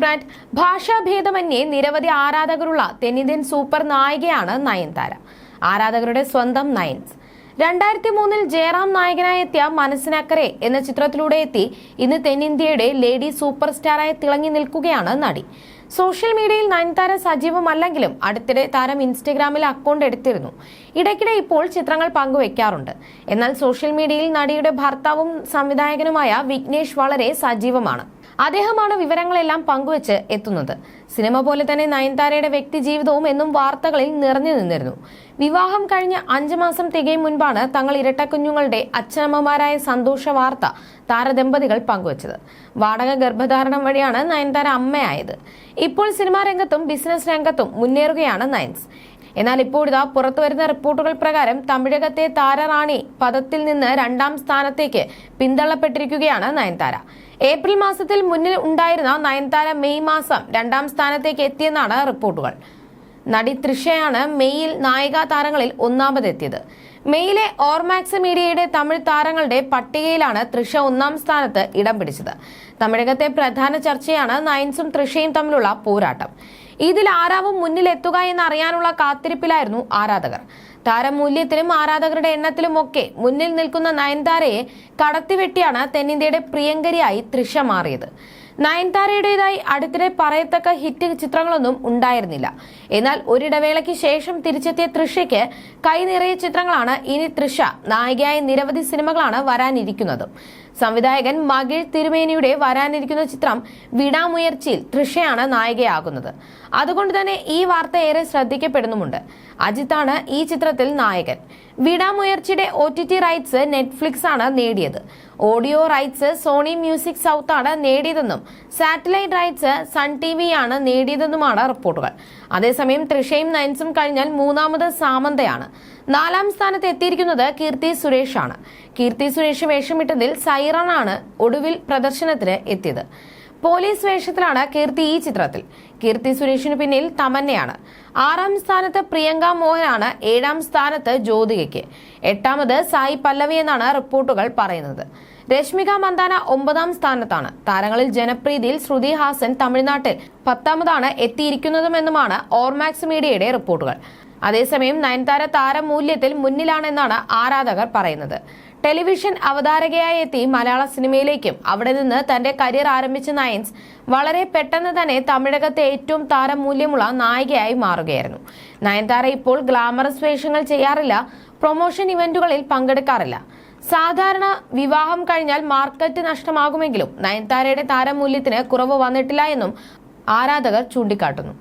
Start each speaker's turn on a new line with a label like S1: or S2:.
S1: Brand. ഭാഷാഭേദമന്യേ നിരവധി ആരാധകരുള്ള തെന്നിന്ത്യൻ സൂപ്പർ നായികയാണ് നയൻതാര. ആരാധകരുടെ സ്വന്തം നയൻസ്. 2003 ജയറാം നായകനായി എത്തിയ മനസ്സിനക്കരെ എന്ന ചിത്രത്തിലൂടെ എത്തി ഇന്ന് തെന്നിന്ത്യയുടെ ലേഡി സൂപ്പർ സ്റ്റാറായി തിളങ്ങി നിൽക്കുകയാണ് നടി. സോഷ്യൽ മീഡിയയിൽ നയൻതാര സജീവമല്ലെങ്കിലും അടുത്തിടെ താരം ഇൻസ്റ്റഗ്രാമിൽ അക്കൗണ്ട് എടുത്തിരുന്നു. ഇടയ്ക്കിടെ ഇപ്പോൾ ചിത്രങ്ങൾ പങ്കുവെക്കാറുണ്ട്. എന്നാൽ സോഷ്യൽ മീഡിയയിൽ നടിയുടെ ഭർത്താവും സംവിധായകനുമായ വിഘ്നേഷ് വളരെ സജീവമാണ്. അദ്ദേഹമാണ് വിവരങ്ങളെല്ലാം പങ്കുവെച്ച് എത്തുന്നത്. സിനിമ പോലെ തന്നെ നയൻതാരയുടെ വ്യക്തി ജീവിതവും എന്നും വാർത്തകളിൽ നിറഞ്ഞു നിന്നിരുന്നു. വിവാഹം കഴിഞ്ഞ് 5 മാസം തികയും മുൻപാണ് തങ്ങൾ ഇരട്ടക്കുഞ്ഞുങ്ങളുടെ അച്ഛനമ്മമാരായ സന്തോഷ വാർത്ത താരദമ്പതികൾ പങ്കുവച്ചത്. വാടക ഗർഭധാരണം വഴിയാണ് നയൻതാര അമ്മയായത്. ഇപ്പോൾ സിനിമാ രംഗത്തും ബിസിനസ് രംഗത്തും മുന്നേറുകയാണ് നയൻസ്. എന്നാൽ ഇപ്പോഴിതാ പുറത്തുവരുന്ന റിപ്പോർട്ടുകൾ പ്രകാരം തമിഴകത്തെ താരറാണി പദത്തിൽ നിന്ന് 2ാം സ്ഥാനത്തേക്ക് പിന്തള്ളപ്പെട്ടിരിക്കുകയാണ് നയൻതാര. ഏപ്രിൽ മാസത്തിൽ മുന്നിൽ ഉണ്ടായിരുന്ന നയൻതാര മെയ് മാസം 2ാം സ്ഥാനത്തേക്ക് എത്തിയെന്നാണ് റിപ്പോർട്ടുകൾ. നടി തൃഷയാണ് മെയ്യിൽ നായികാ താരങ്ങളിൽ ഒന്നാമതെത്തിയത്. മെയിലെ ഓർമാക്സ് മീഡിയയുടെ തമിഴ് താരങ്ങളുടെ പട്ടികയിലാണ് തൃഷ 1ാം സ്ഥാനത്ത് ഇടം പിടിച്ചത്. തമിഴകത്തെ പ്രധാന ചർച്ചയാണ് നയൻസും തൃഷയും തമ്മിലുള്ള പോരാട്ടം. ഇതിൽ ആരാവും മുന്നിലെത്തുക എന്നറിയാനുള്ള കാത്തിരിപ്പിലായിരുന്നു ആരാധകർ. താരമൂല്യത്തിലും ആരാധകരുടെ എണ്ണത്തിലുമൊക്കെ മുന്നിൽ നിൽക്കുന്ന നയൻതാരയെ കടത്തിവെട്ടിയാണ് തെന്നിന്ത്യയുടെ പ്രിയങ്കരിയായി തൃഷ മാറിയത്. നയൻതാരയുടേതായി അടുത്തിടെ പറയത്തക്ക ഹിറ്റ് ചിത്രങ്ങളൊന്നും ഉണ്ടായിരുന്നില്ല. എന്നാൽ ഒരിടവേളയ്ക്ക് ശേഷം തിരിച്ചെത്തിയ തൃഷയ്ക്ക് കൈനിറയ ചിത്രങ്ങളാണ്. ഇനി തൃഷ നായികയായ നിരവധി സിനിമകളാണ് വരാനിരിക്കുന്നത്. സംവിധായകൻ മകിഴ് തിരുമേനിയുടെ വരാനിരിക്കുന്ന ചിത്രം വിടാമുയർച്ചയിൽ തൃഷയാണ് നായികയാകുന്നത്. അതുകൊണ്ട് തന്നെ ഈ വാർത്ത ഏറെ ശ്രദ്ധിക്കപ്പെടുന്നുമുണ്ട്. അജിത്താണ് ഈ ചിത്രത്തിൽ നായകൻ. വിടാമുയർച്ചയുടെ OTT റൈറ്റ്സ് നെറ്റ്ഫ്ലിക്സ് ആണ് നേടിയത്. Audio rights Sony music south ആണ് നേടിയതെന്നും സാറ്റലൈറ്റ് റൈറ്റ്സ് സൺ TV ആണ് നേടിയതെന്നുമാണ് റിപ്പോർട്ടുകൾ. അതേസമയം തൃഷയും നയൻസും കഴിഞ്ഞാൽ 3ാമത് സാമന്തയാണ്. 4ാം സ്ഥാനത്ത് എത്തിയിരിക്കുന്നത് കീർത്തി സുരേഷ് ആണ്. കീർത്തി സുരേഷ് വേഷമിട്ടതിൽ സൈറൺ ആണ് ഒടുവിൽ പ്രദർശനത്തിന് എത്തിയത്. പോലീസ് വേഷത്തിലാണ് കീർത്തി ഈ ചിത്രത്തിൽ. കീർത്തി സുരേഷിന് പിന്നിൽ തമന്നയാണ്. 6ാം സ്ഥാനത്ത് പ്രിയങ്ക മോഹനാണ്. 7ാം സ്ഥാനത്ത് ജ്യോതികയ്ക്ക്. 8ാമത് സായി പല്ലവി എന്നാണ് റിപ്പോർട്ടുകൾ പറയുന്നത്. രശ്മിക മന്ദാന 9ാം സ്ഥാനത്താണ്. താരങ്ങളിൽ ജനപ്രീതിയിൽ ശ്രുതി ഹാസൻ തമിഴ്നാട്ടിൽ 10ാമതാണ് എത്തിയിരിക്കുന്നതുമെന്നുമാണ് ഓർമാക്സ് മീഡിയയുടെ റിപ്പോർട്ടുകൾ. അതേസമയം നയൻതാര താരമൂല്യത്തിൽ മുന്നിലാണെന്നാണ് ആരാധകർ പറയുന്നത്. ടെലിവിഷൻ അവതാരകയായി എത്തി മലയാള സിനിമയിലേക്കും അവിടെ നിന്ന് തന്റെ കരിയർ ആരംഭിച്ച നയൻസ് വളരെ പെട്ടെന്ന് തന്നെ തമിഴകത്തെ ഏറ്റവും താരമൂല്യമുള്ള നായികയായി മാറുകയായിരുന്നു. നയൻതാര ഇപ്പോൾ ഗ്ലാമറസ് വേഷങ്ങൾ ചെയ്യാറില്ല. പ്രൊമോഷൻ ഇവന്റുകളിൽ പങ്കെടുക്കാറില്ല. സാധാരണ വിവാഹം കഴിഞ്ഞാൽ മാർക്കറ്റ് നഷ്ടമാകുമെങ്കിലും നയൻതാരയുടെ താരമൂല്യത്തിന് കുറവ് വന്നിട്ടില്ല എന്നും ആരാധകർ ചൂണ്ടിക്കാട്ടുന്നു.